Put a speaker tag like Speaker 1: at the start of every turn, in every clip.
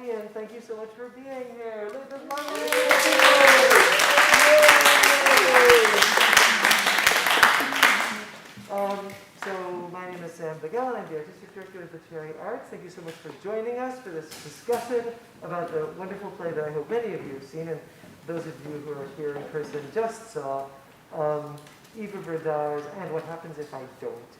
Speaker 1: everybody, and thank you so much for being here. This is lovely. So my name is Sam Begel, and I'm the Artistic Director of the Cherry Arts. Thank you so much for joining us for this discussion about the wonderful play that I hope many of you have seen, and those of you who are here in person just saw, Eva Berdars, and What Happens If I Don't.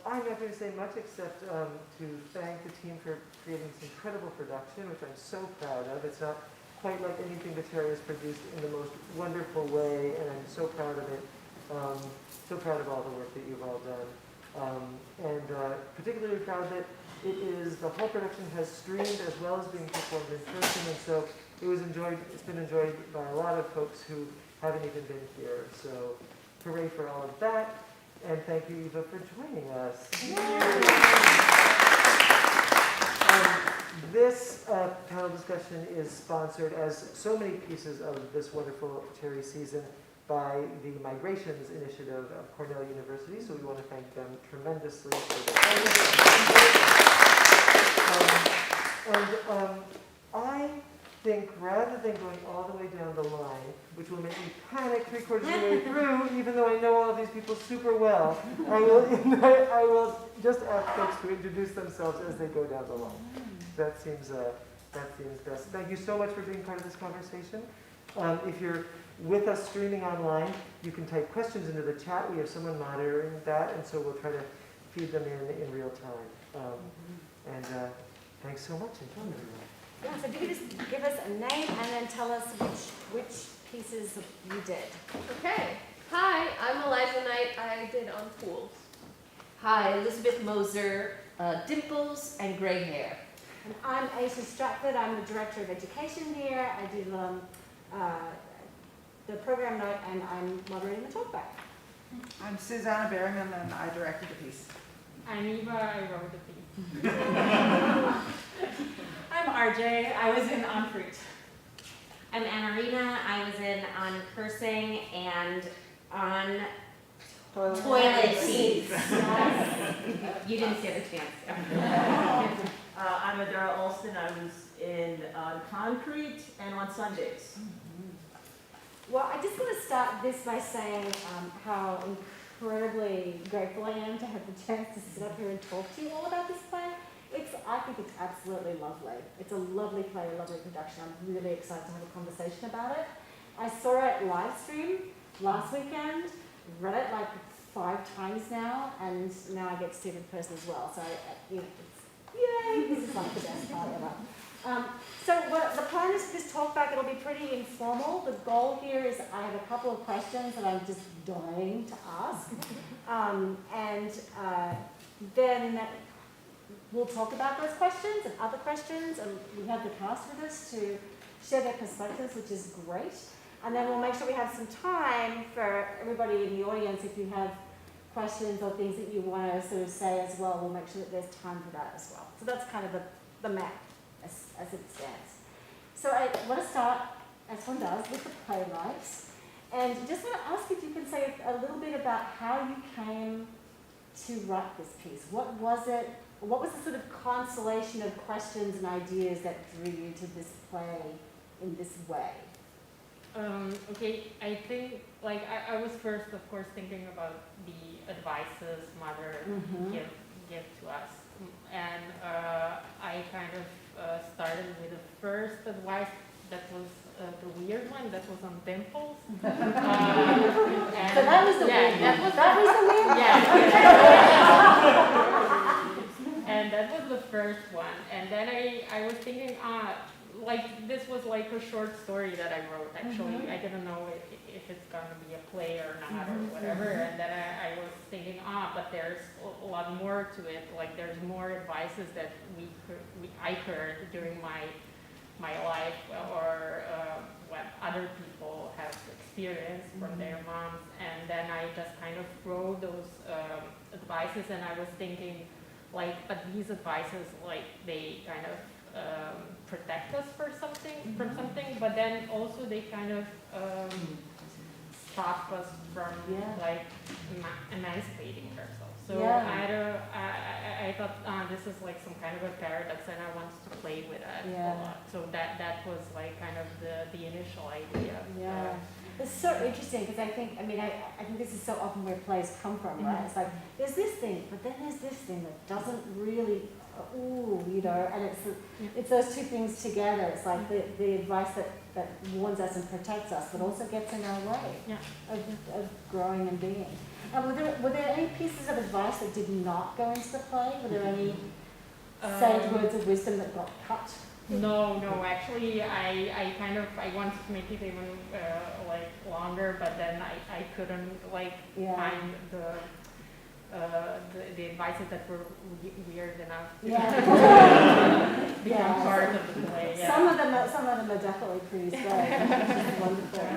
Speaker 1: I'm not going to say much except to thank the team for creating this incredible production, which I'm so proud of. It's not quite like anything the Cherry has produced in the most wonderful way, and I'm so proud of it. So proud of all the work that you've all done. And particularly proud that the whole production has streamed as well as being performed in person, and so it's been enjoyed by a lot of folks who haven't even been here. So hooray for all of that, and thank you, Eva, for joining us. This panel discussion is sponsored, as so many pieces of this wonderful Cherry season, by the Migrations Initiative of Cornell University, so we want to thank them tremendously for this. I think rather than going all the way down the line, which will make me panic 3/4 of the way through, even though I know all of these people super well, I will just ask folks to introduce themselves as they go down the line. That seems best. Thank you so much for being part of this conversation. If you're with us streaming online, you can type questions into the chat. We have someone monitoring that, and so we'll try to feed them in real time. Thanks so much, and join everyone.
Speaker 2: Yeah, so if you could just give us a name and then tell us which pieces you did.
Speaker 3: Okay. Hi, I'm Eliza Knight. I did On Fools.
Speaker 4: Hi, Elizabeth Moser, Dimples and Gray Hair.
Speaker 2: And I'm Aisha Stratford. I'm the Director of Education here. I do the program note, and I'm moderating the talkback.
Speaker 5: I'm Susanna Berriman, and I directed the piece.
Speaker 6: I'm Eva, I wrote the piece.
Speaker 7: I'm RJ, I was in On Fruit.
Speaker 8: I'm Annarina, I was in On Cursing and on Toilet Seats. You didn't stand a chance.
Speaker 9: I'm Adara Alston, I was in On Concrete and On Sundays.
Speaker 2: Well, I just want to start this by saying how incredibly grateful I am to have the chance to sit up here and talk to you all about this play. I think it's absolutely lovely. It's a lovely play, a lovely production. I'm really excited to have a conversation about it. I saw it live stream last weekend, read it like 5 times now, and now I get to see it in person as well. So, yay! This is like the best part ever. So the plan is this talkback, it'll be pretty informal. The goal here is I have a couple of questions that I'm just dying to ask. Then we'll talk about those questions and other questions, and we have the cast with us to share their perspectives, which is great. And then we'll make sure we have some time for everybody in the audience. If you have questions or things that you want to sort of say as well, we'll make sure that there's time for that as well. So that's kind of the map as it stands. So I want to start, as one does, with the playwrights. And just want to ask if you can say a little bit about how you came to write this piece. What was it? What was the sort of constellation of questions and ideas that drew you to this play in this way?
Speaker 6: Okay, I think, I was first, of course, thinking about the advices Mother give to us. And I kind of started with the first advice that was the weird one, that was on dimples.
Speaker 2: So that was the weird one. That was the weird one?
Speaker 6: Yeah. And that was the first one. And then I was thinking, this was like a short story that I wrote, actually. I didn't know if it's going to be a play or not or whatever. And then I was thinking, but there's a lot more to it. Like, there's more advices that I heard during my life, or what other people have experienced from their moms. And then I just kind of wrote those advices, and I was thinking, but these advices, they kind of protect us from something, but then also they kind of stopped us from
Speaker 2: Yeah.
Speaker 6: like emancipating ourselves. So
Speaker 2: Yeah.
Speaker 6: I thought this is like some kind of a paradox, and I wanted to play with that
Speaker 2: Yeah.
Speaker 6: a lot. So that was like kind of the initial idea.
Speaker 2: Yeah. It's so interesting because I think this is so often where plays come from, right? It's like, there's this thing, but then there's this thing that doesn't really, and it's those two things together. It's like the advice that warns us and protects us, but also gets in our way of growing and being. And were there any pieces of advice that did not go into the play? Were there any sage words of wisdom that got cut?
Speaker 6: No, actually, I wanted to make it even like longer, but then I couldn't find the advices that were weird enough to become part of the play. Yeah.
Speaker 2: Some of them are definitely pretty strange, which is wonderful.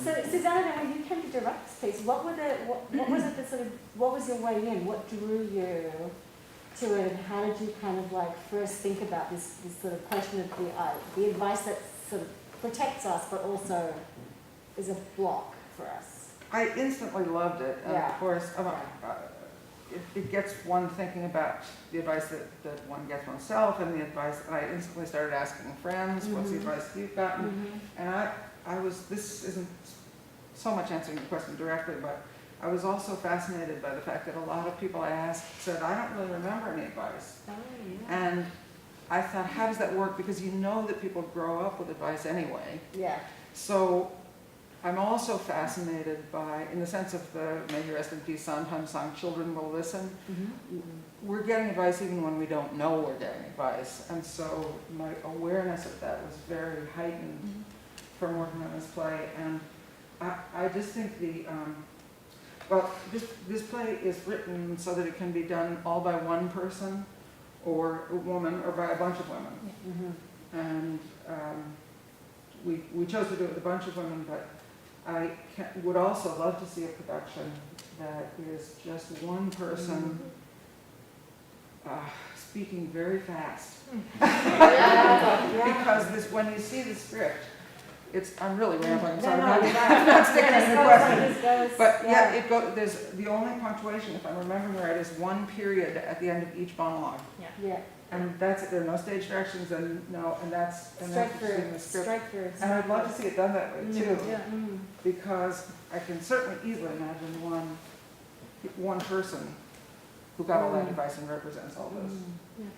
Speaker 2: So Susanna, when you came to direct this piece, what was it that what was your way in? What drew you to it, and how did you kind of first think about this sort of question of the advice that sort of protects us but also is a block for us?
Speaker 5: I instantly loved it, and of course, it gets one thinking about the advice that one gets oneself, and the advice, and I instantly started asking friends, what's the advice you've gotten? And this isn't so much answering the question directly, but I was also fascinated by the fact that a lot of people I asked said, I don't really remember any advice.
Speaker 2: Oh, yeah.
Speaker 5: And I thought, how does that work? Because you know that people grow up with advice anyway.
Speaker 2: Yeah.
Speaker 5: So I'm also fascinated by, in the sense of may he rest in peace, Sondheim song, Children Will Listen. We're getting advice even when we don't know we're getting advice. And so my awareness of that was very heightened from working on this play. And I just think this play is written so that it can be done all by one person or a woman or by a bunch of women. And we chose to do it with a bunch of women, but I would also love to see a production that is just one person speaking very fast. Because when you see the script, I'm really rambling, so I'm not sticking to the question. But there's the only punctuation, if I'm remembering right, is one period at the end of each monologue.
Speaker 2: Yeah.
Speaker 5: And that's it. There are no stage directions, and that's in the script.
Speaker 2: Straight through.
Speaker 5: And I'd love to see it done that way too, because I can certainly easily imagine one person who got all that advice and represents all those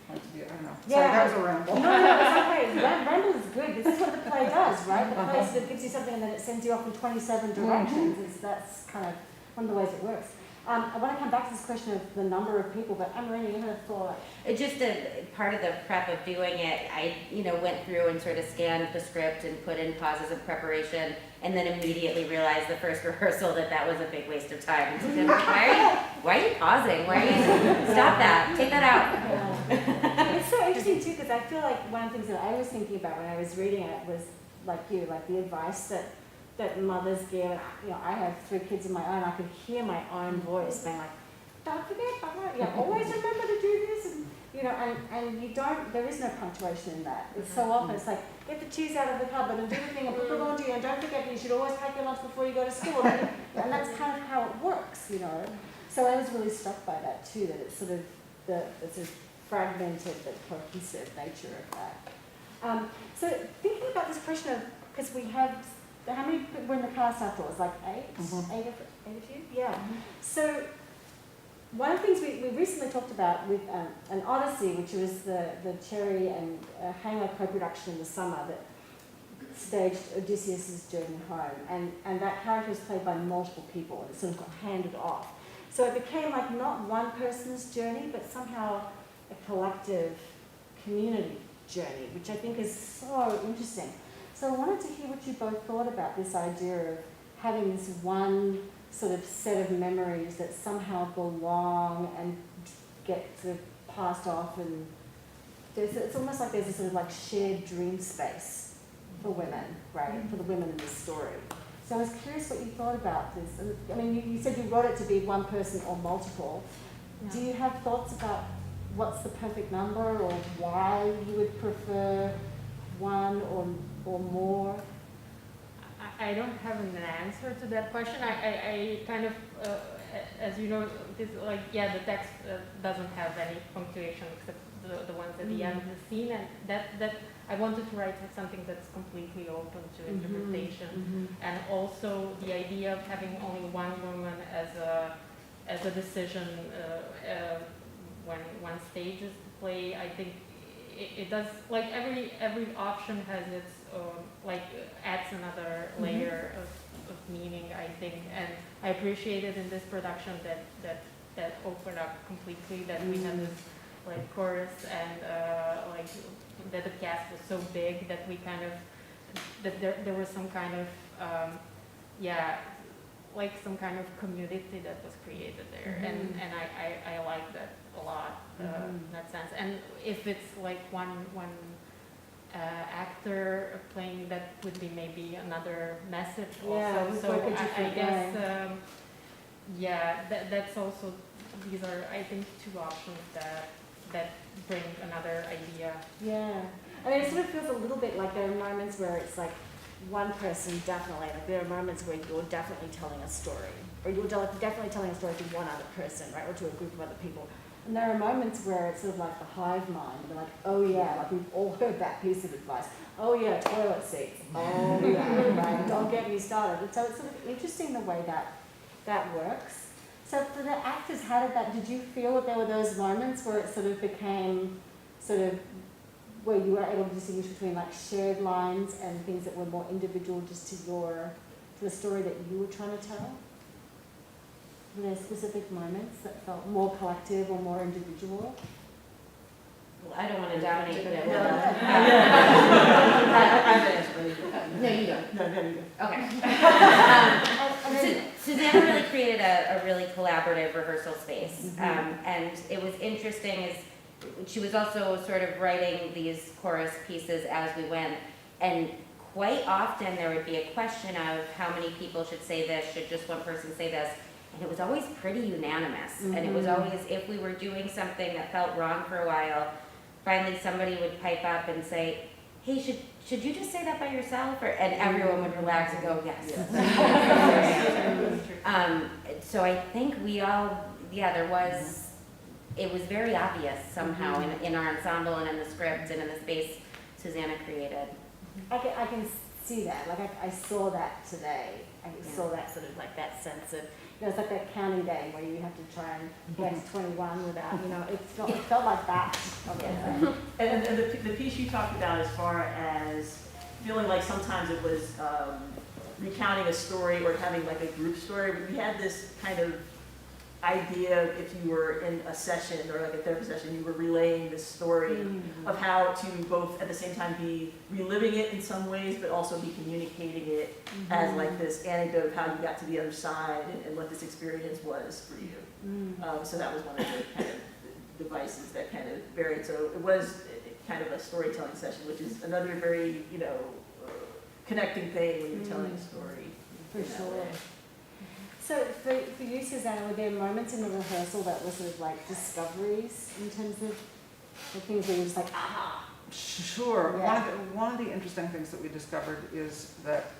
Speaker 5: points of view. I don't know. Sorry, that was a ramble.
Speaker 2: No, it's okay. Ramble is good. This is what the play does, right? The play sort of gives you something and then it sends you off in 27 directions. That's kind of one of the ways it works. I want to come back to this question of the number of people, but Anne-Marie, you had a thought.
Speaker 8: Just a part of the prep of doing it, I went through and sort of scanned the script and put in pauses of preparation, and then immediately realized the first rehearsal that was a big waste of time. And so why are you pausing? Stop that? Take that out.
Speaker 2: It's so interesting too, because I feel like one of the things that I was thinking about when I was reading it was like the advice that mothers give. I have 3 kids of my own. I could hear my own voice being like, don't forget, always remember to do this. And you don't, there is no punctuation in that. It's so often, it's like, get the cheese out of the cupboard and do the thing and put the laundry and don't forget you should always pack your lunch before you go to school. And that's kind of how it works, So I was really struck by that too, that it's sort of the sort of fragmented but cohesive nature of that. So thinking about this question of, because we have, how many people were in the cast after all? It was like 8? 8 of you? Yeah. So one of the things we recently talked about with an Odyssey, which was the Cherry and Hanger co-production in the summer that staged Odysseus' journey home. And that character was played by multiple people, and it sort of got handed off. So it became like not one person's journey, but somehow a collective community journey, which I think is so interesting. So I wanted to hear what you both thought about this idea of having this one sort of set of memories that somehow belong and get sort of passed off, and it's almost like there's a sort of like shared dream space for women, right? For the women in this story. So I was curious what you thought about this. I mean, you said you wrote it to be one person or multiple. Yeah. Do you have thoughts about what's the perfect number, or why you would prefer one or more?
Speaker 6: I don't have an answer to that question. I kind of, as you know, this like the text doesn't have any punctuation except the ones at the end of the scene, and that I wanted to write something that's completely open to interpretation, and also the idea of having only one woman as a decision when one stages the play. I think it does, like every option has its adds another layer of meaning, I think, and I appreciated in this production that opened up completely, that we had this like chorus, and that the cast was so big that we kind of that there was some kind of some kind of community that was created there, and I like that a lot in that sense. And if it's like one actor playing, that would be maybe another message also. So I guess that's also, these are I think two options that bring another idea.
Speaker 2: Yeah, I mean, it sort of feels a little bit like there are moments where it's like one person definitely, like there are moments where you're definitely telling a story, or you're definitely telling a story to one other person, right, or to a group of other people. And there are moments where it's sort of like the hive mind, and they're like, oh yeah, like we've all heard that piece of advice. Oh yeah, toilet seats. Oh yeah, right, don't get me started. And so it's sort of interesting the way that works. So for the actors, did you feel that there were those moments where it sort of became where you were able to distinguish between like shared lines and things that were more individual just to the story that you were trying to tell? Were there specific moments that felt more collective or more individual?
Speaker 8: Well, I don't want to dominate, but it will. No, you don't.
Speaker 9: No, you go.
Speaker 8: Okay. Susanna really created a really collaborative rehearsal space, and it was interesting is she was also sort of writing these chorus pieces as we went, and quite often there would be a question of how many people should say this, should just one person say this, and it was always pretty unanimous, and it was always, if we were doing something that felt wrong for a while, finally somebody would pipe up and say, hey, should you just say that by yourself? And everyone would relax and go, yes. So I think we all, it was very obvious somehow in our ensemble and in the script and in the space Susanna created.
Speaker 2: I can see that. Like I saw that today. I saw that sort of like that sense of, it's like that counting game where you have to try and get to 21 without, it felt like that. Okay.
Speaker 9: And the piece you talked about as far as feeling like sometimes it was recounting a story or having like a group story, we had this kind of idea if you were in a session or like a therapy session, you were relaying this story of how to both at the same time be reliving it in some ways, but also be communicating it as like this anecdote of how you got to the other side and what this experience was for you. So that was one of the kind of devices that kind of varied. So it was kind of a storytelling session, which is another very, connecting thing when you're telling a story.
Speaker 2: For sure. So for you, Susanna, were there moments in the rehearsal that were sort of like discoveries in terms of the things where you're just like, aha?
Speaker 5: Sure.
Speaker 2: Yeah.
Speaker 5: One of the interesting things that we discovered is that,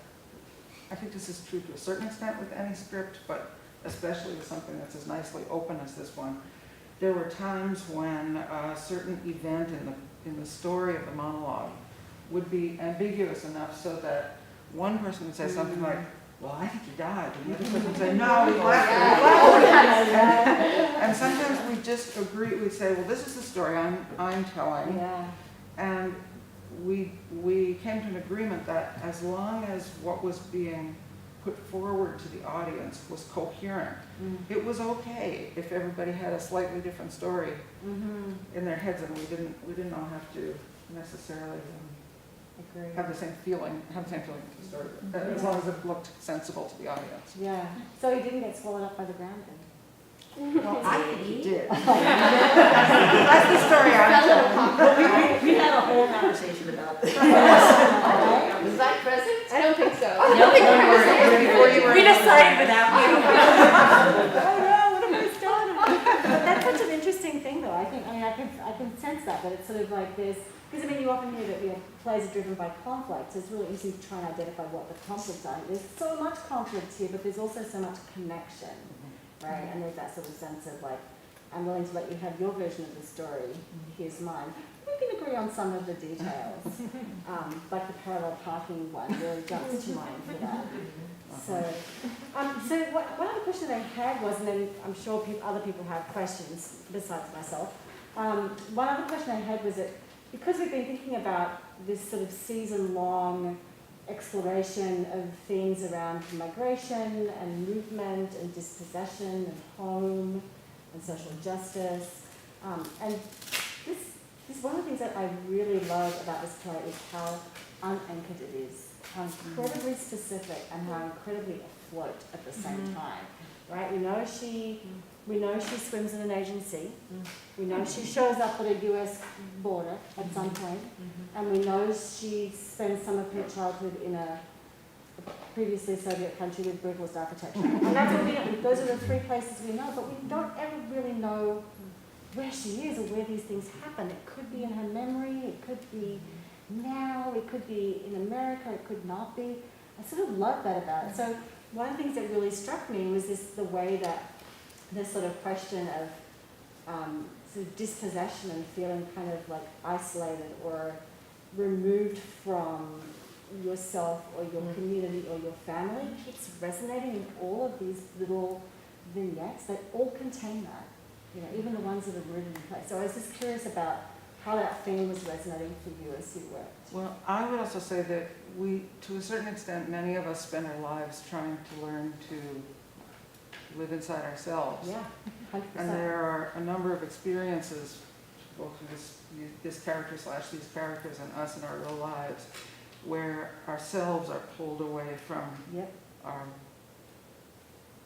Speaker 5: I think this is true to a certain extent with any script, but especially with something that's as nicely open as this one, there were times when a certain event in the story of the monologue would be ambiguous enough so that one person would say something like, well, I think he died. And the other person would say, no, he left. And sometimes we just agree, we say, well, this is the story I'm telling.
Speaker 2: Yeah.
Speaker 5: And we came to an agreement that as long as what was being put forward to the audience was coherent, it was okay if everybody had a slightly different story in their heads, and we didn't all have to necessarily have the same feeling to the story, as long as it looked sensible to the audience.
Speaker 2: Yeah. So he didn't get swallowed up by the ground then?
Speaker 5: Well, I think he did.
Speaker 9: That's the story I'm telling. We had a whole conversation about this.
Speaker 3: Was I present? I don't think so.
Speaker 8: We decided without
Speaker 2: Oh no, what have I done? But that's such an interesting thing though. I can sense that it's sort of like there's, because I mean, you often hear that, you know, plays are driven by conflict, so it's really easy to try and identify what the conflicts are. There's so much conflict here, but there's also so much connection, right? And there's that sort of sense of like, I'm willing to let you have your version of the story, here's mine. We can agree on some of the details, like the parallel parking one really jumps to mind for that. So one other question I had was, and then I'm sure other people have questions besides myself. One other question I had was that because we've been thinking about this sort of season-long exploration of themes around migration and movement and dispossession and home and social justice, and this one of the things that I really love about this play is how unanchored it is, how incredibly specific and how incredibly afloat at the same time, right? We know she swims in an Asian sea. We know she shows up at a US border at some point, and we know she spends some of her childhood in a previously Soviet country with brutalist architecture. And that's what we know. Those are the three places we know, but we don't ever really know where she is or where these things happen. It could be in her memory, it could be now, it could be in America, it could not be. I sort of love that about it. So one of the things that really struck me was the way that this sort of question of sort of dispossession and feeling kind of like isolated or removed from yourself or your community or your family keeps resonating in all of these little vignettes. They all contain that, you know, even the ones that are rooted in place. So I was just curious about how that theme was resonating for you as you worked.
Speaker 5: Well, I would also say that to a certain extent, many of us spend our lives trying to learn to live inside ourselves.
Speaker 2: Yeah, 100%.
Speaker 5: And there are a number of experiences, both with this character / these characters and us in our real lives, where ourselves are pulled away from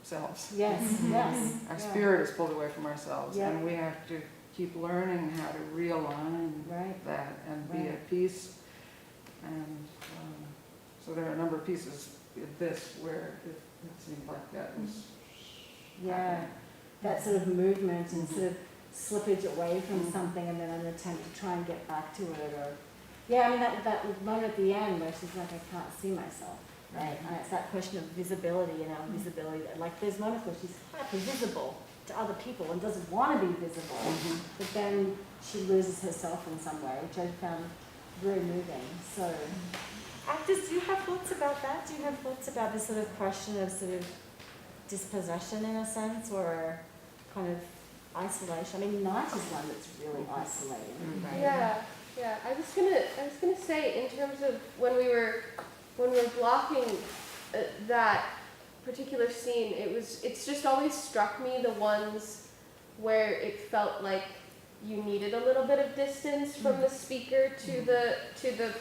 Speaker 5: ourselves.
Speaker 2: Yes, yes.
Speaker 5: Our spirit is pulled away from ourselves,
Speaker 2: Yep.
Speaker 5: and we have to keep learning how to realign that and be at peace. And so there are a number of pieces in this where it seemed like that was happening.
Speaker 2: That sort of movement and sort of slippage away from something and then an attempt to try and get back to it. Or I mean that moment at the end where she's like, I can't see myself, right? And it's that question of visibility, you know, visibility. Like there's moments where she's hyper visible to other people and doesn't want to be visible, but then she loses herself in some way, which I found very moving. So, actors, do you have thoughts about that? Do you have thoughts about this sort of question of sort of dispossession in a sense, or kind of isolation? I mean, night is one that's really isolating, right?
Speaker 3: Yeah. I was gonna say, in terms of when we were blocking that particular scene, it's just always struck me the ones where it felt like you needed a little bit of distance from the speaker to the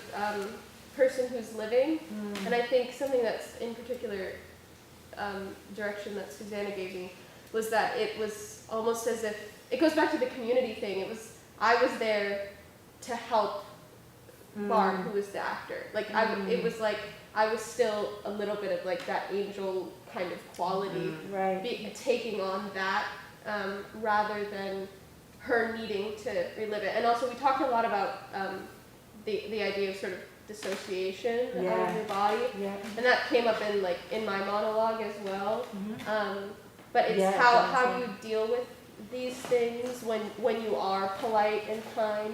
Speaker 3: person who's living. And I think something that's in particular direction that Susanna gave me was that it was almost as if it goes back to the community thing. I was there to help Barb, who was the actor. Like it was like I was still a little bit of like that angel kind of quality, taking on that rather than her needing to relive it. And also we talked a lot about the idea of sort of dissociation out of your body, and that came up in my monologue as well. But it's how do you deal with these things when you are polite and kind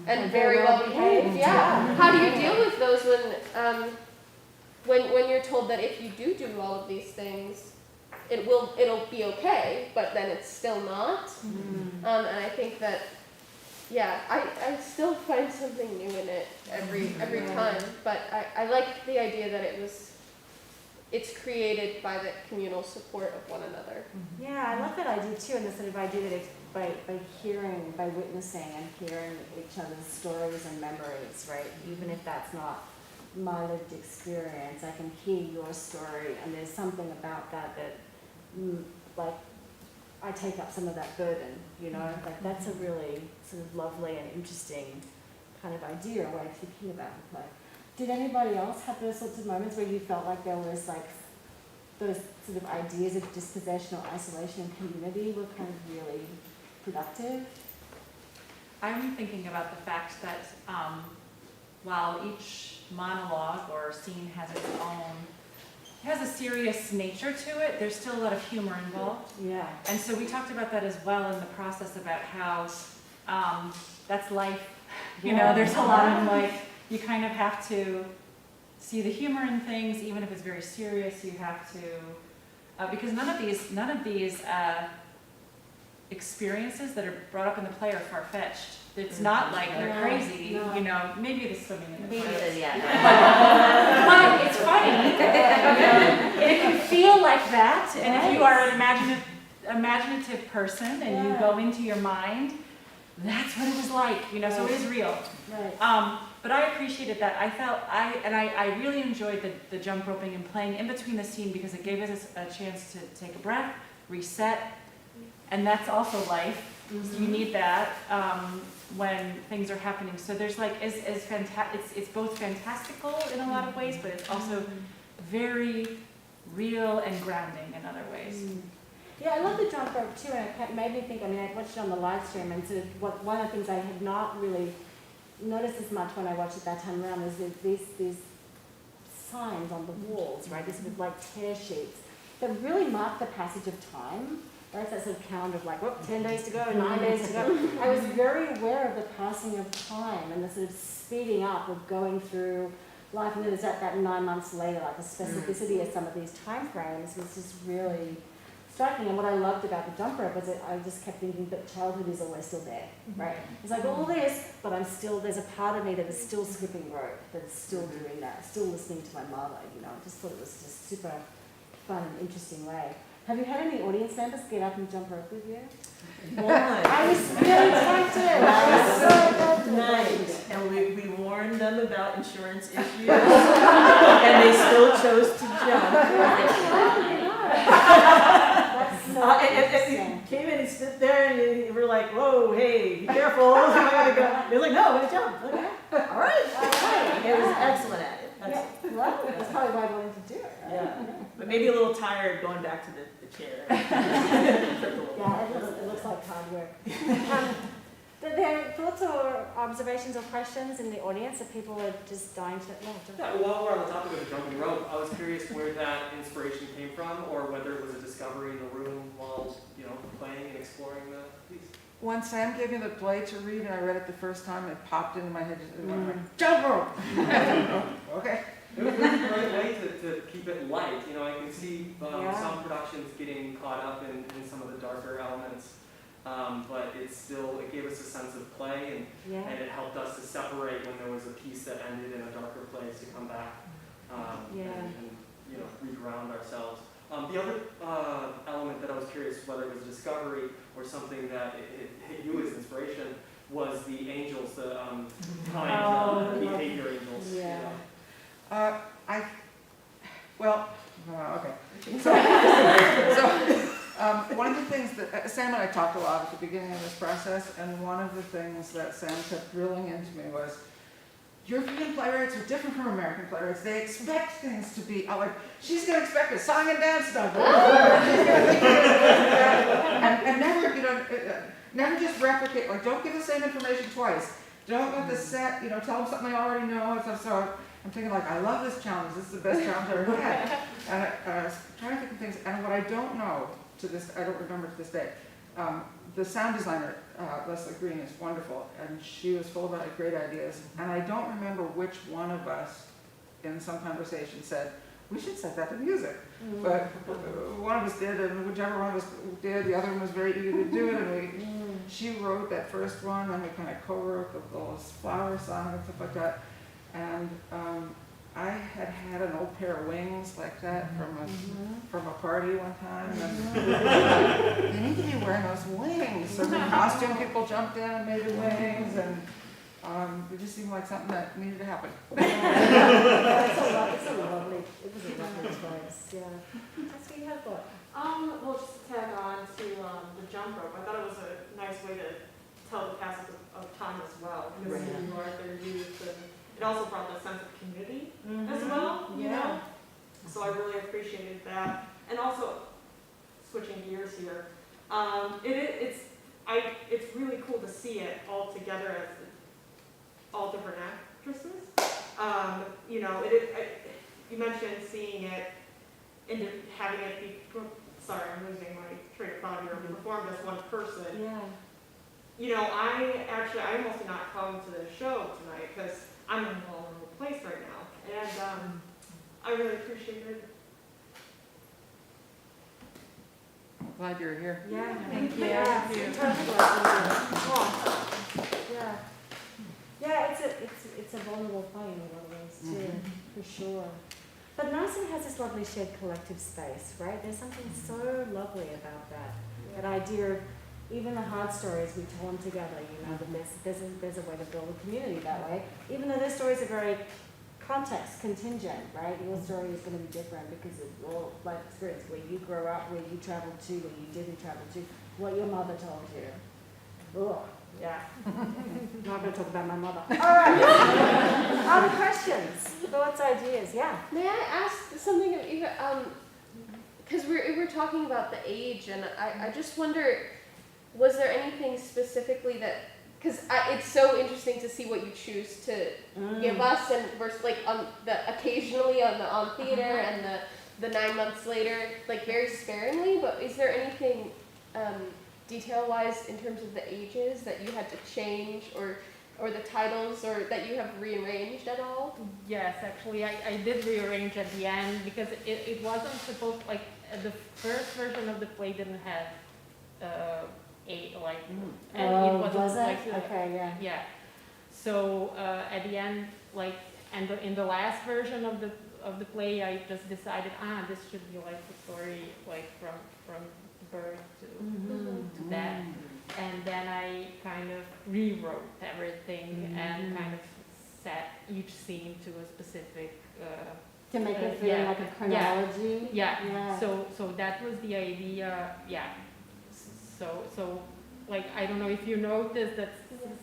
Speaker 3: and very well behaved? How do you deal with those when you're told that if you do all of these things, it'll be okay, but then it's still not? And I think that I still find something new in it every time, but I like the idea that it's created by the communal support of one another.
Speaker 2: Yeah, I love that idea too, and the sort of idea that it's by witnessing and hearing each other's stories and memories, right? Even if that's not my lived experience, I can hear your story, and there's something about that like, I take up some of that burden, you know? Like, that's a really sort of lovely and interesting kind of idea, or way of thinking about the play. Did anybody else have those sorts of moments where you felt like there was like those sort of ideas of dispossession or isolation and community were kind of really productive?
Speaker 7: I'm thinking about the fact that while each monologue or scene has its own, has a serious nature to it, there's still a lot of humor involved.
Speaker 2: Yeah.
Speaker 7: And so we talked about that as well in the process about how that's life. You know, there's a lot of like, you kind of have to see the humor in things, even if it's very serious. You have to, because none of these experiences that are brought up in the play are far-fetched. It's not like they're crazy, you know, maybe the swimming in the
Speaker 8: Maybe
Speaker 7: toilet.
Speaker 8: yeah.
Speaker 7: But it's funny. It can feel like that, and if you are an imaginative person and you go into your mind, that's what it was like, you know, so it is real.
Speaker 2: Right.
Speaker 7: But I appreciated that. I really enjoyed the jump roping and playing in between the scene because it gave us a chance to take a breath, reset, and that's also life. So you need that when things are happening. So there's like, it's both fantastical in a lot of ways, but it's also very real and grounding in other ways.
Speaker 2: Yeah, I love the jump rope too, and it made me think, I mean, I watched it on the live stream, and sort of one of the things I had not really noticed as much when I watched it that time around is these signs on the walls, right, these sort of like tear sheets that really mark the passage of time. Right, that sort of calendar of like, 10 days to go, 9 days to go. I was very aware of the passing of time and the sort of speeding up of going through life. And then there's that 9 months later, like the specificity of some of these time frames was just really striking. And what I loved about the jump rope was that I just kept thinking that childhood is always still there, right? It's like all this, but there's a part of me that is still skipping rope, that is still doing that, still listening to my mother, you know. I just thought it was just super fun and interesting way. Have you had any audience members get up and jump rope with you? I was really trying to. I was so
Speaker 9: Nice. And we warned them about insurance issues, and they still chose to jump.
Speaker 2: That's so interesting.
Speaker 9: And came in and stood there, and we were like, "Whoa, hey, be careful!" They're like, "No, I'm gonna jump." Like, all right. It was excellent at it. Excellent.
Speaker 2: Well, that's probably why I wanted to do it. Right?
Speaker 9: Yeah, but maybe a little tired going back to the chair.
Speaker 2: Yeah, it looks like hard work. Are there thoughts or observations or questions in the audience that people are just dying to know?
Speaker 10: Yeah, while we're on the topic of the jumping rope, I was curious where that inspiration came from, or whether it was a discovery in the room while, you know, playing and exploring the piece.
Speaker 5: When Sam gave me the play to read and I read it the first time, it popped into my head, jump rope! Okay.
Speaker 10: It was a great way to keep it light. You know, I can see some productions getting caught up in some of the darker elements, but it gave us a sense of play, and it helped us to separate when there was a piece that ended in a darker place to come back and you know, reground ourselves. The other element that I was curious whether it was a discovery or something that it hit you as inspiration was the angels, the kind behavior angels.
Speaker 2: Yeah.
Speaker 10: You know.
Speaker 5: Okay. So one of the things that Sam and I talked a lot at the beginning of this process, and one of the things that Sam kept drilling into me was, European playwrights are different from American playwrights. They expect things to be like, she's going to expect a song and dance number. and never, you know, never just replicate, like, don't give the same information twice. Don't let the set, you know, tell them something they already know. So I'm thinking, like, I love this challenge. This is the best challenge I've ever had. And I was trying to think of things, and what I don't know to this, I don't remember to this day, the sound designer, Leslie Green, is wonderful, and she was full of great ideas. And I don't remember which one of us in some conversation said, we should set that to music. But one of us did, and whichever one of us did, the other one was very eager to do it. And she wrote that first one, and we kind of co-wrote the little flower song and stuff like that. And I had an old pair of wings like that from a party one time. And they need to be wearing those wings. So the costume people jumped in and made the wings, and it just seemed like something that needed to happen.
Speaker 2: It was a lovely choice. Yeah. That's what you had for.
Speaker 6: Well, just to tag on to the jump rope, I thought it was a nice way to tell the passage of time as well, because you are their youth, and it also brought that sense of community as well, you know? So I really appreciated that. And also, switching gears here, I it's really cool to see it all together as all different actresses. You know, you mentioned seeing it and having it be, sorry, I'm losing my train of thought here, performed as one person.
Speaker 2: Yeah.
Speaker 6: You know, I almost did not come to the show tonight because I'm in a vulnerable place right now. And I really appreciated.
Speaker 5: Glad you're here.
Speaker 2: Yeah.
Speaker 6: Thank you.
Speaker 2: Yeah.
Speaker 6: Thank you.
Speaker 2: Yeah. Yeah, it's a vulnerable play in a lot of ways too, for sure. But nursing has this lovely shared collective space, right? There's something so lovely about that. That idea of even the hard stories, we tell them together, you know, that there's a way to build a community that way. Even though those stories are very context contingent, right? Your story is going to be different because of your life experience, where you grew up, where you traveled to, where you didn't travel to, what your mother told you. Ugh, yeah. Not going to talk about my mother. All right. Other questions, thoughts, ideas? Yeah.
Speaker 3: May I ask something of Eva? Because we're talking about the age, and I just wonder, was there anything specifically that, because it's so interesting to see what you choose to give us, and versus like on the occasionally on theater and the 9 months later, like very sparingly. But is there anything detail-wise in terms of the ages that you had to change, or the titles, or that you have rearranged at all?
Speaker 6: Yes, actually, I did rearrange at the end because it wasn't supposed, like, the first version of the play didn't have eight, like, and it wasn't like,
Speaker 2: okay, yeah.
Speaker 6: yeah. So at the end, like, and in the last version of the play, I just decided, this should be like the story, like from birth to death. And then I kind of rewrote everything and kind of set each scene to a specific.
Speaker 2: To make it feel like a chronology.
Speaker 6: Yeah. So that was the idea. Yeah. So like, I don't know if you noticed that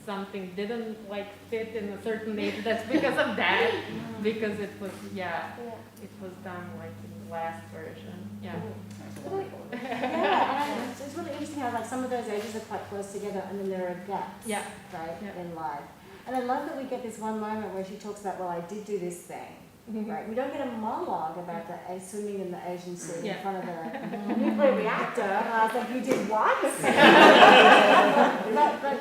Speaker 6: something didn't like fit in a certain age. That's because of that. Because it was it was done like in the last version. Yeah.
Speaker 2: Yeah, and it's really interesting how like some of those ages are quite close together, and then there are gaps, right, in life. And I love that we get this one moment where she talks about, well, I did do this thing, right? We don't get a monologue about the swimming in the Asian Sea in front of the nuclear reactor. And I was like, you did what?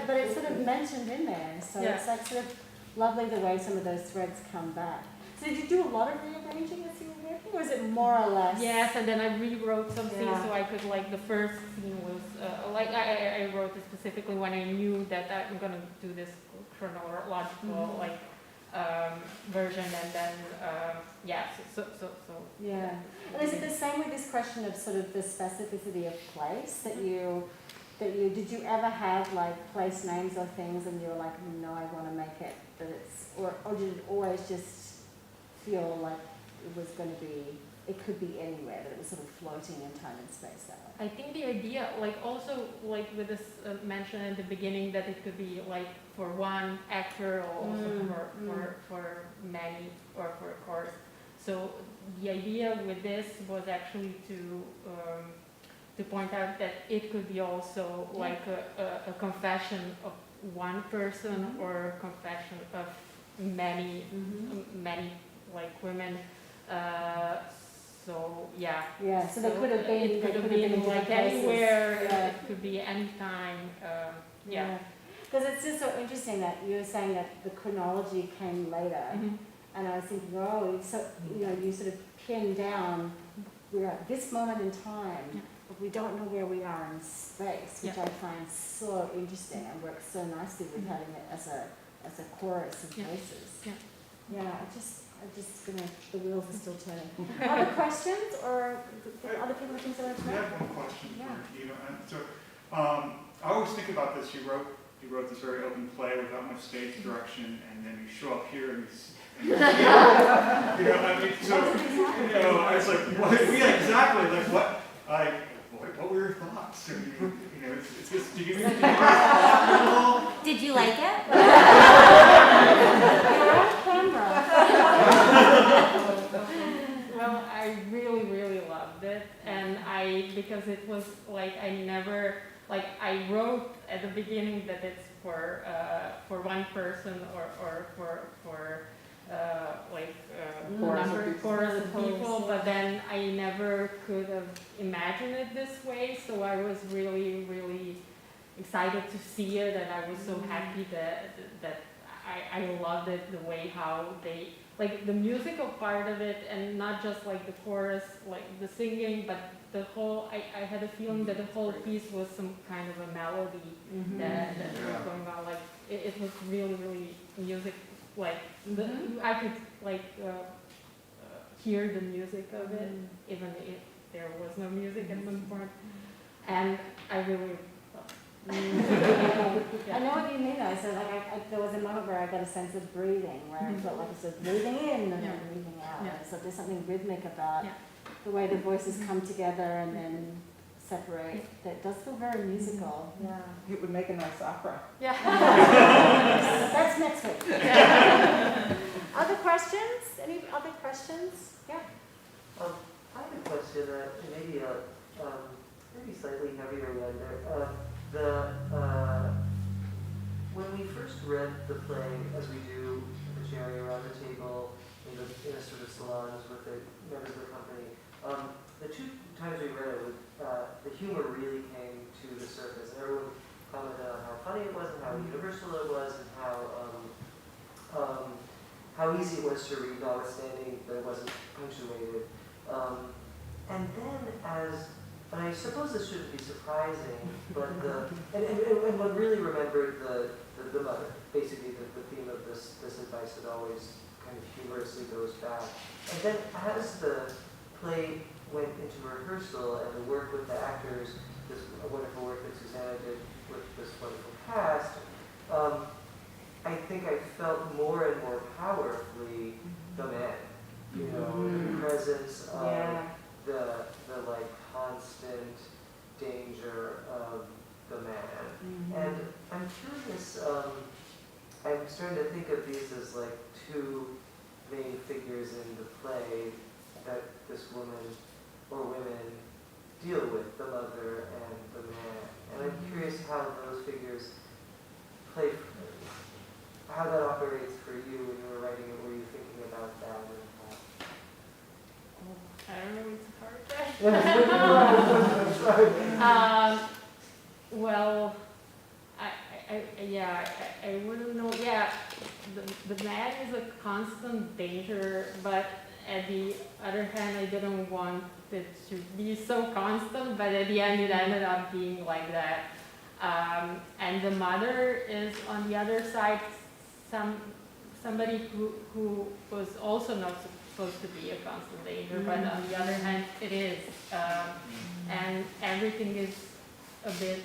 Speaker 2: but it's sort of mentioned in there, so it's like sort of lovely the way some of those threads come back. So did you do a lot of rearranging as you were working, or was it more or less?
Speaker 6: Yes, and then I rewrote some scenes so I could, like, the first scene was, like, I wrote it specifically when I knew that I'm going to do this chronological, like, version, and then, so.
Speaker 2: Yeah. And is it the same with this question of sort of the specificity of place that did you ever have, like, place names or things, and you were like, no, I want to make it that it's, or did it always just feel like it was going to be, it could be anywhere, that it was sort of floating in time and space that way?
Speaker 6: I think the idea, like, also, like, with this mention in the beginning that it could be, like, for one actor or also for many, or for a course. So the idea with this was actually to point out that it could be also like a confession of one person or a confession of many, many, like, women. So
Speaker 2: they could have been,
Speaker 6: it could have been like anywhere, it could be anytime.
Speaker 2: Because it's just so interesting that you were saying that the chronology came later, and I was thinking, so you sort of pin down, we're at this moment in time, but we don't know where we are in space, which I find so interesting and works so nicely with having it as a chorus of voices. The wheels are still turning. Other questions, or other people have things they want to
Speaker 11: I
Speaker 2: know?
Speaker 11: have one question for Eva. And so, I always think about this. You wrote this very open play without much stage direction, and then you show up here and I mean, so, I was like, what were your thoughts? It's just, did you
Speaker 8: Did you like it?
Speaker 6: Well, I really, really loved it, and because it was like, I I wrote at the beginning that it's for one person or for chorus of people, but then I never could have imagined it this way, so I was really, really excited to see it, and I was so happy that I loved it, the way how they, like the musical part of it, and not just like the chorus, like the singing, but the whole, I had a feeling that the whole piece was some kind of a melody that was going on, like it was really, really music, like I could like hear the music of it, even if there was no music at some point, and I really
Speaker 2: I know what you mean though, so like there was a moment where I got a sense of breathing, where I felt like I was breathing in and then breathing out.
Speaker 6: Yeah.
Speaker 2: So there's something rhythmic about
Speaker 6: Yeah.
Speaker 2: the way the voices come together and then separate. That does feel very musical. Yeah.
Speaker 5: It would make a nice opera.
Speaker 6: Yeah.
Speaker 2: That's next week. Other questions? Any other questions? Yeah.
Speaker 1: I have a question, maybe maybe slightly heavier one there. When we first read the play, as we do with the cherry around the table in a sort of salons with the members of the company, the two times we read it, the humor really came to the surface. Everyone commented on how funny it was and how universal it was and how easy it was to read, notwithstanding that it wasn't punctuated. And then and I suppose this shouldn't be surprising, but and one really remembered the mother. Basically, the theme of this advice that always kind of humorously goes back. And then as the play went into rehearsal and the work with the actors, this wonderful work that Susanna did with this wonderful cast, I think I felt more and more powerfully the man. You know, the presence of the like constant danger of the man. And I'm curious, I'm starting to think of these as like two main figures in the play that this woman or women deal with, the mother and the man. And I'm curious how those figures play, how that operates for you when you were writing it. Were you thinking about that?
Speaker 6: I don't know, it's a hard question. Well, I wouldn't know. Yeah, the man is a constant danger, but at the other hand, I didn't want it to be so constant, but at the end, it ended up being like that. And the mother is, on the other side, somebody who was also not supposed to be a constant danger, but on the other hand, it is. And everything is a bit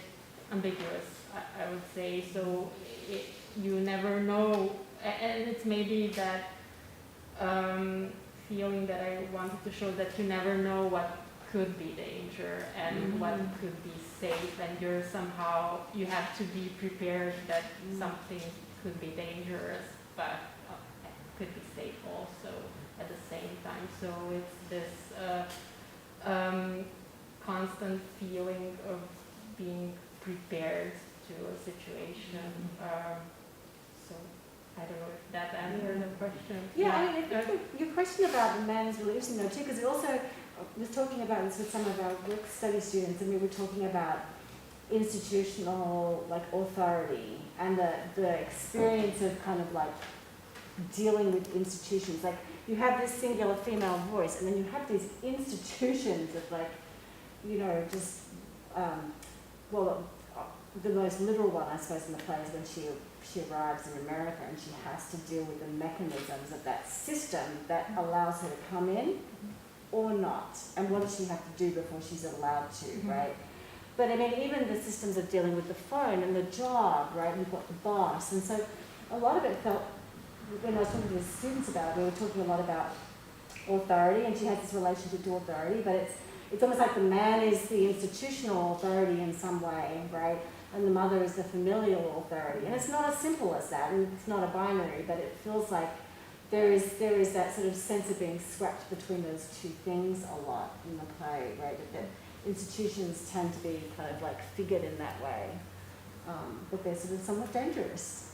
Speaker 6: ambiguous, I would say. So you never know, and it's maybe that feeling that I wanted to show, that you never know what could be danger and what could be safe, and you have to be prepared that something could be dangerous, but could be safe also at the same time. So it's this constant feeling of being prepared to a situation. So I don't know if that answered the question.
Speaker 2: Yeah, I mean, I think your question about the man is really interesting though too, because it also was talking about this with some of our work study students, and we were talking about institutional like authority and the experience of kind of like dealing with institutions. Like you have this singular female voice, and then you have these institutions of like, you know, just the most literal one, I suppose, in the play is when she arrives in America and she has to deal with the mechanisms of that system that allows her to come in or not, and what does she have to do before she's allowed to, right? But I mean, even the systems of dealing with the phone and the job, right? We've got the boss, and so a lot of it felt, when I was talking to the students about it, we were talking a lot about authority, and she has this relationship to authority, but it's almost like the man is the institutional authority in some way, right? And the mother is the familial authority. And it's not as simple as that, and it's not a binary, but it feels like there is that sort of sense of being scrapped between those two things a lot in the play, right? institutions tend to be kind of like figured in that way. But they're sort of somewhat dangerous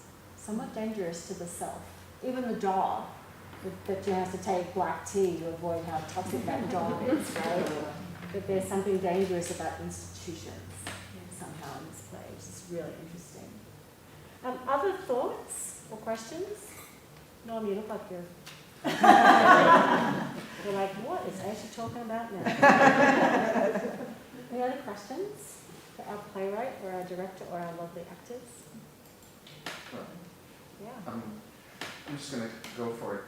Speaker 2: to the self. Even the dog, that you have to take black tea to avoid how toxic that dog is, right? But there's something dangerous about institutions somehow in this play, which is really interesting. Other thoughts or questions? Norm, you look like you're like, what is Ashley talking about now? Any other questions for our playwright or our director or our lovely actors? Yeah.
Speaker 12: I'm just going to go for it.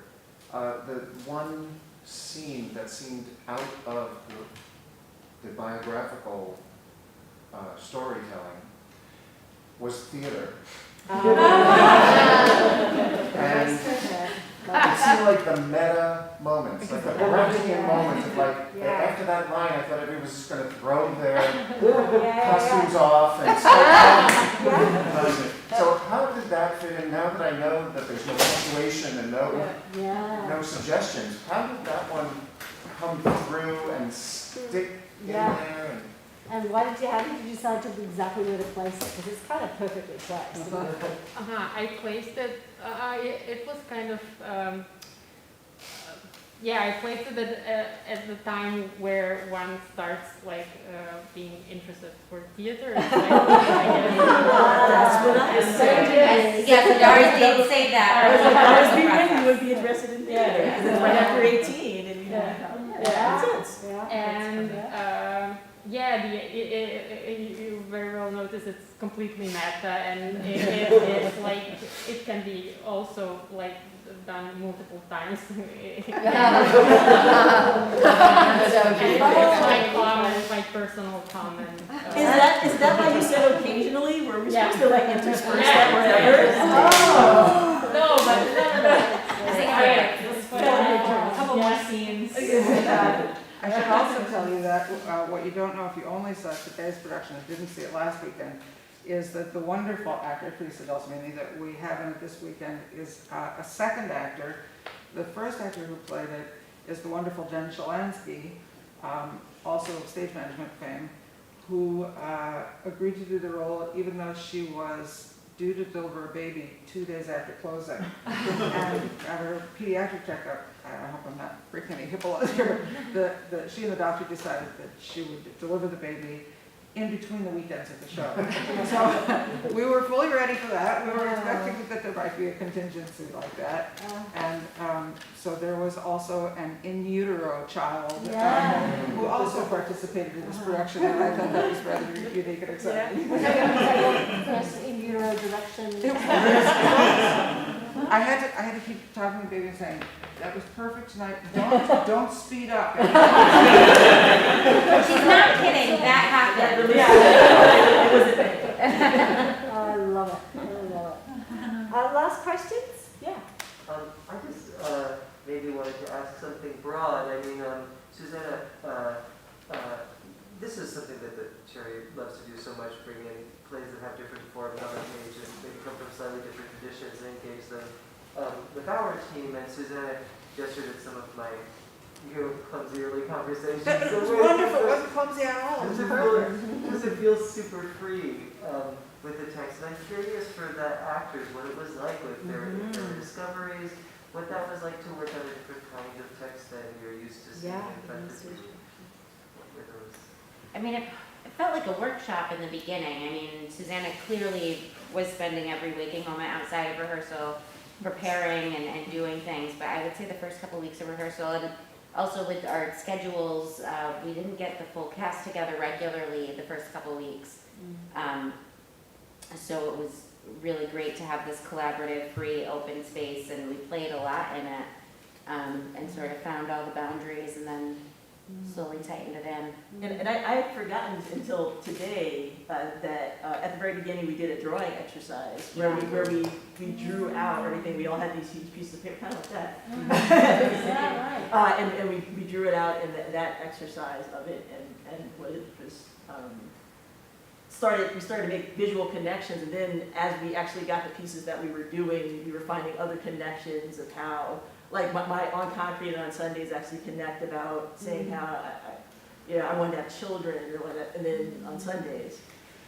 Speaker 12: The one scene that seemed out of the biographical storytelling was theater. And it seemed like the meta moments, like the Brechtian moments of like, after that line, I thought everybody was just going to throw their costumes off and start. So how did that fit in? Now that I know that there's no punctuation and no suggestions, how did that one come through and stick in there?
Speaker 2: And how did you decide to exactly where to place it? Because it's kind of perfectly placed.
Speaker 6: I placed it, it was kind of, I placed it at the time where one starts like being interested for theater. It's like,
Speaker 9: That's what I said.
Speaker 8: Yes, Doris did say that.
Speaker 9: I was when you would be interested in theater, because it's right after 18, and you makes sense.
Speaker 6: You very well notice it's completely meta, and it's like it can be also like done multiple times. It's my personal comment.
Speaker 9: Is that why you said occasionally? Were we supposed to like intersperse that wherever?
Speaker 6: No, but
Speaker 7: A couple more scenes.
Speaker 5: I should also tell you that what you don't know if you only saw today's production and didn't see it last weekend is that the wonderful actor, Teresa Delsmini, that we have in it this weekend is a second actor. The first actor who played it is the wonderful Jen Shalansky, also of stage management fame, who agreed to do the role even though she was due to deliver a baby 2 days after closing. And at her pediatric checkup, I hope I'm not breaking any hip laws here, but she and the doctor decided that she would deliver the baby in between the weekends of the show. So we were fully ready for that. We were expecting that there might be a contingency like that. And so there was also an in utero child who also participated in this production, and I thought that was rather unique and exciting.
Speaker 2: First in utero direction.
Speaker 5: I had to keep talking to the baby and saying, that was perfect tonight. Don't speed up.
Speaker 8: She's not kidding, that happened.
Speaker 2: I love it. Last questions? Yeah.
Speaker 1: I just maybe wanted to ask something broad. I mean, Susanna, this is something that the Cherry loves to do so much, bring in plays that have different forms on the page and maybe come from slightly different traditions and engage them. With our team, and Susanna gestured at some of my clumsy early conversations.
Speaker 5: It was wonderful. It wasn't clumsy at all.
Speaker 1: Because it feels super free with the text. And I'm curious for the actors what it was like with their discoveries, what that was like to work on a different kind of text than you're used to seeing in fantasy.
Speaker 8: I mean, it felt like a workshop in the beginning. I mean, Susanna clearly was spending every waking moment outside of rehearsal, preparing and doing things, but I would say the first couple of weeks of rehearsal, and also with our schedules, we didn't get the full cast together regularly the first couple of weeks. So it was really great to have this collaborative, free, open space, and we played a lot in it, and sort of found all the boundaries and then slowly tightened it in.
Speaker 9: And I had forgotten until today that at the very beginning we did a drawing exercise where we drew out everything. We all had these huge pieces of paper, kind of like that. And we drew it out in that exercise of it, and what it was we started to make visual connections, and then as we actually got the pieces that we were doing, we were finding other connections of how, like my on concrete and on Sundays actually connect about saying how I wanted to have children, and then on Sundays.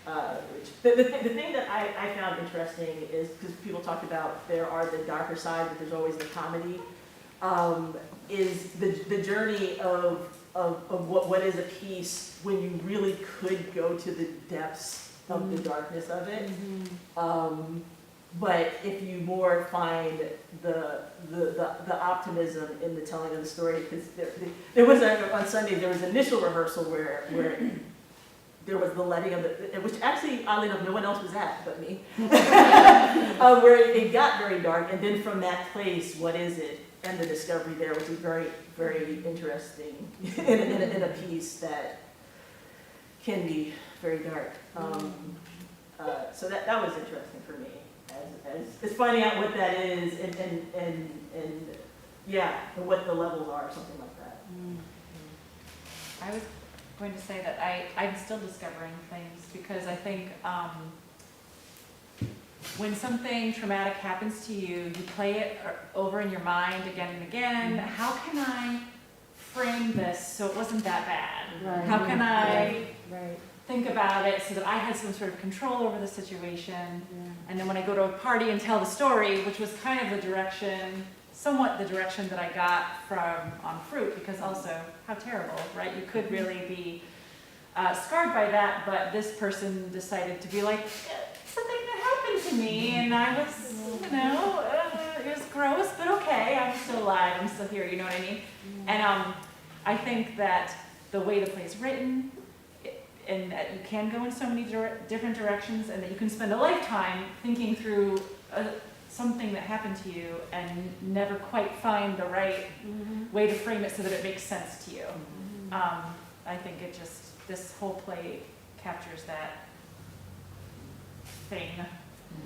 Speaker 9: Which, the thing that I found interesting is, because people talked about there are the darker side, but there's always the comedy, is the journey of what is a piece when you really could go to the depths of the darkness of it. But if you more find the optimism in the telling of the story, because there was on Sunday there was initial rehearsal where there was the letting of which actually oddly enough no one else was at but me, where it got very dark, and then from that place, what is it, and the discovery there, which is very very interesting in a piece that can be very dark. So that was interesting for me. As finding out what that is and what the levels are, something like that.
Speaker 7: I was going to say that I'm still discovering things, because I think when something traumatic happens to you, you play it over in your mind again and again. How can I frame this so it wasn't that bad?
Speaker 2: Right.
Speaker 7: How can I
Speaker 2: Right.
Speaker 7: think about it so that I had some sort of control over the situation? And then when I go to a party and tell the story, which was kind of the direction, somewhat the direction that I got from On Fruit, because also, how terrible, right? You could really be scarred by that, but this person decided to be like, something that happened to me, and I was, it was gross, but okay, I'm still alive, I'm still here, you know what I mean? And I think that the way the play is written, and that you can go in so many different directions, and that you can spend a lifetime thinking through something that happened to you and never quite find the right way to frame it so that it makes sense to you. I think this whole play captures that thing,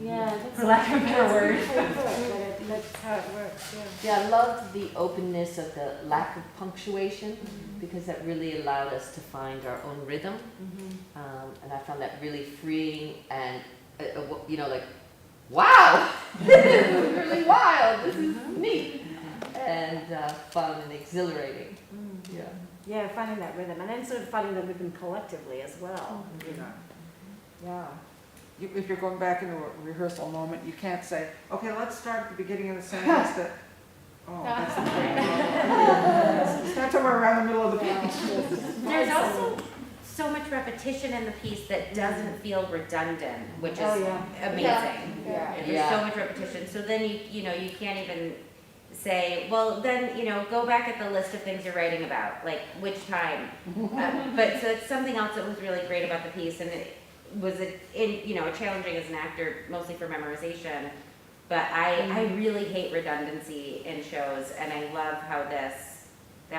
Speaker 2: That's
Speaker 7: for lack of a better word.
Speaker 2: That's how it works,
Speaker 4: Yeah, I loved the openness of the lack of punctuation, because that really allowed us to find our own rhythm. And I found that really freeing and, like, wow, this is really wild, this is neat, and fun and exhilarating.
Speaker 2: Yeah, finding that rhythm, and then sort of finding the rhythm collectively as well.
Speaker 5: If you're going back into a rehearsal moment, you can't say, okay, let's start at the beginning of the sentence that, that's not right. Start somewhere around the middle of the piece.
Speaker 8: There's also so much repetition in the piece that doesn't feel redundant, which is amazing. There's so much repetition. So then you can't even say, well, then, go back at the list of things you're writing about, like which time. But so it's something else that was really great about the piece, and it was challenging as an actor, mostly for memorization. But I really hate redundancy in shows, and I love how that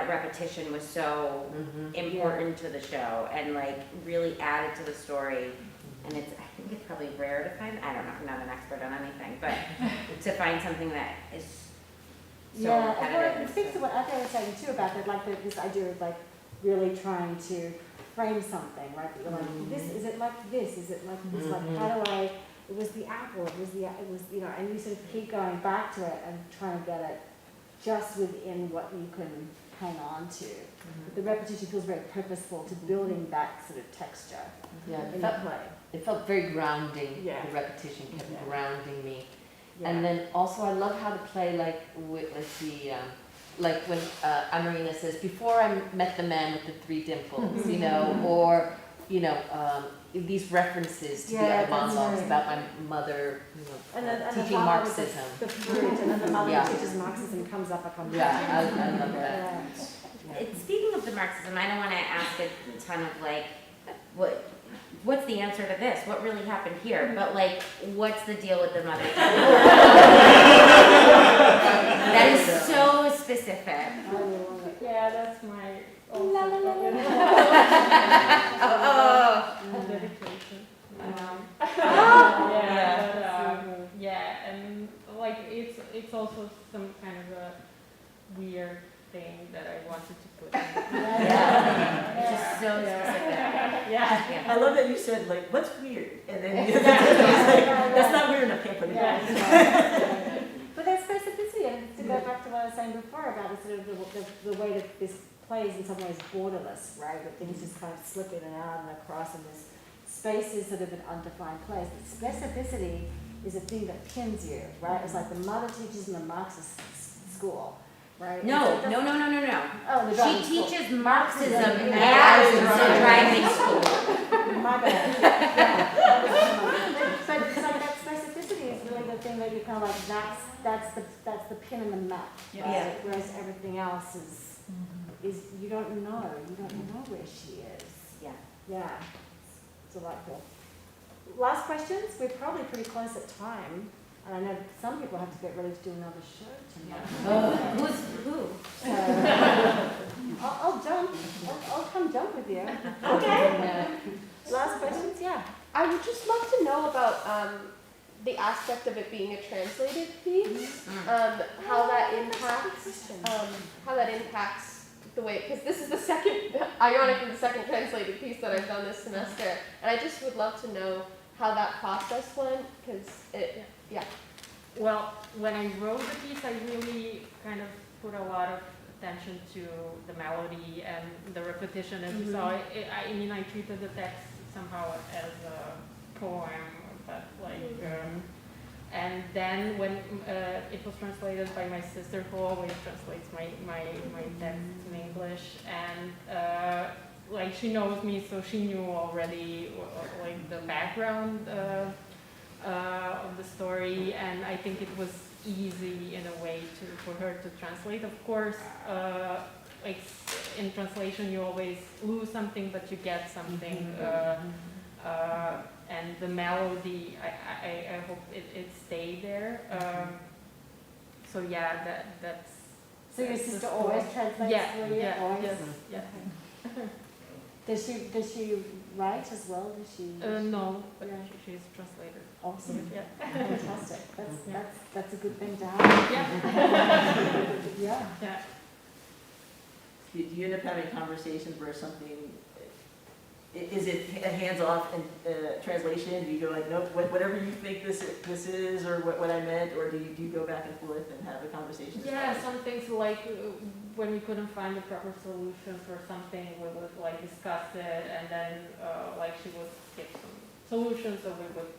Speaker 8: repetition was so important to the show and like really added to the story. And I think it's probably rare to find, I don't know, I'm not an expert on anything, but to find something that is so repetitive.
Speaker 2: It speaks to what Ethel was saying too about that, like this idea of like really trying to frame something, right? That you're like, this, is it like this? Is it like this? Like, how do I, it was the apple, it was, and you sort of keep going back to it and trying to get it just within what you can hang on to. The repetition feels very purposeful to building that sort of texture in the play.
Speaker 4: It felt very grounding.
Speaker 2: Yeah.
Speaker 4: The repetition kept
Speaker 2: Yeah.
Speaker 4: grounding me.
Speaker 2: Yeah.
Speaker 4: And then also I love how to play like with the like when Amarina says, before I met the man with the 3 dimples, or these references to the other monologues about my mother,
Speaker 2: And
Speaker 4: teaching
Speaker 2: the
Speaker 4: Marxism.
Speaker 2: The fruit, and then the mother teaches Marxism comes up a couple
Speaker 4: Yeah,
Speaker 2: times.
Speaker 4: I love that.
Speaker 8: Speaking of the Marxism, I don't want to ask a ton of like, what's the answer to this? What really happened here? But like, what's the deal with the mother? That is so specific.
Speaker 6: Yeah, that's my
Speaker 8: La, la, la, la.
Speaker 6: dedication.
Speaker 8: Yeah.
Speaker 6: Yeah, and like it's also some kind of a weird thing that I wanted to put in.
Speaker 8: Just so specific.
Speaker 6: Yeah.
Speaker 9: I love that you said, like, what's weird? And then it's like, that's not weird enough, can't put it in.
Speaker 2: But that's specificity, and to go back to what I was saying before about the sort of the way that this play play is in some ways borderless, right? That things just kind of slip in and out and across, and this space is sort of an undefined place. But specificity is a thing that pins you, right? It's like the mother teaches in the Marxist school, right?
Speaker 8: No.
Speaker 2: Oh, the
Speaker 8: She
Speaker 2: driving school.
Speaker 8: teaches Marxism
Speaker 2: Yeah.
Speaker 8: as a driving school.
Speaker 2: My bad. Yeah. But it's like that specificity is really the thing that you kind of like, that's the pin in the map, right?
Speaker 8: Yeah.
Speaker 2: Whereas everything else is you don't know where she is.
Speaker 8: Yeah.
Speaker 2: Yeah. It's delightful. Last questions? We're probably pretty close at time. And I know some people have to get ready to do another show tonight.
Speaker 8: Who's who?
Speaker 2: I'll jump. I'll come jump with you. Okay. Last questions? Yeah.
Speaker 3: I would just love to know about the aspect of it being a translated piece, how that impacts the way, because this is the ironically the second translated piece that I've done this semester, and I just would love to know how that process went, because
Speaker 6: Well, when I wrote the piece, I really kind of put a lot of attention to the melody and the repetition, as you saw. I mean, I treated the text somehow as a poem, but and then when it was translated by my sister, who always translates my text in English, and like she knows me, so she knew already like the background of the story, and I think it was easy in a way for her to translate. Of course, like in translation, you always lose something, but you get something. And the melody, I hope it stayed there. So yeah, that's.
Speaker 2: So your sister always translates for you?
Speaker 6: Yeah,
Speaker 2: Always?
Speaker 6: yes, yeah.
Speaker 2: Okay. Does she write as well? Does she?
Speaker 6: No, but
Speaker 2: Yeah.
Speaker 6: she's translated.
Speaker 2: Awesome.
Speaker 6: Yeah.
Speaker 2: Fantastic. That's a good thing to have.
Speaker 6: Yeah.
Speaker 2: Yeah.
Speaker 6: Yeah.
Speaker 9: Do you end up having conversations where something, is it a hands-off translation? Do you go like, no, whatever you think this is, or what I meant, or do you go back and forth and have a conversation?
Speaker 6: Yeah, some things like when we couldn't find the proper solution for something, we would like discuss it, and then like she would give some solutions, so we would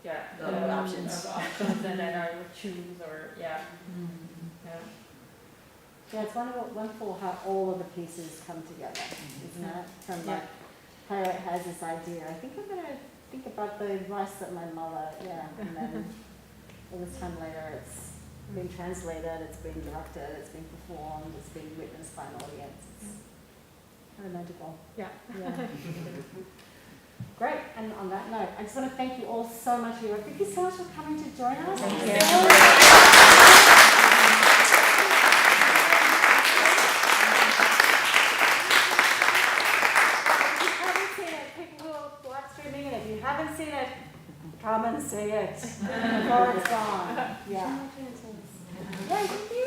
Speaker 9: options,
Speaker 6: and then I would choose, or yeah.
Speaker 2: Yeah, it's wonderful how all of the pieces come together, isn't it? From like, playwright has this idea, I think I'm going to think about the advice that my mother, and then all this time later it's been translated, it's been directed, it's been performed, it's been witnessed by an audience. It's kind of magical.
Speaker 6: Yeah.
Speaker 2: Great, and on that note, I just want to thank you all so much for your work. Thank you so much for coming to join us.
Speaker 8: Thank you.
Speaker 2: If you haven't seen it, come and see it before it's gone. Yeah. Thank you.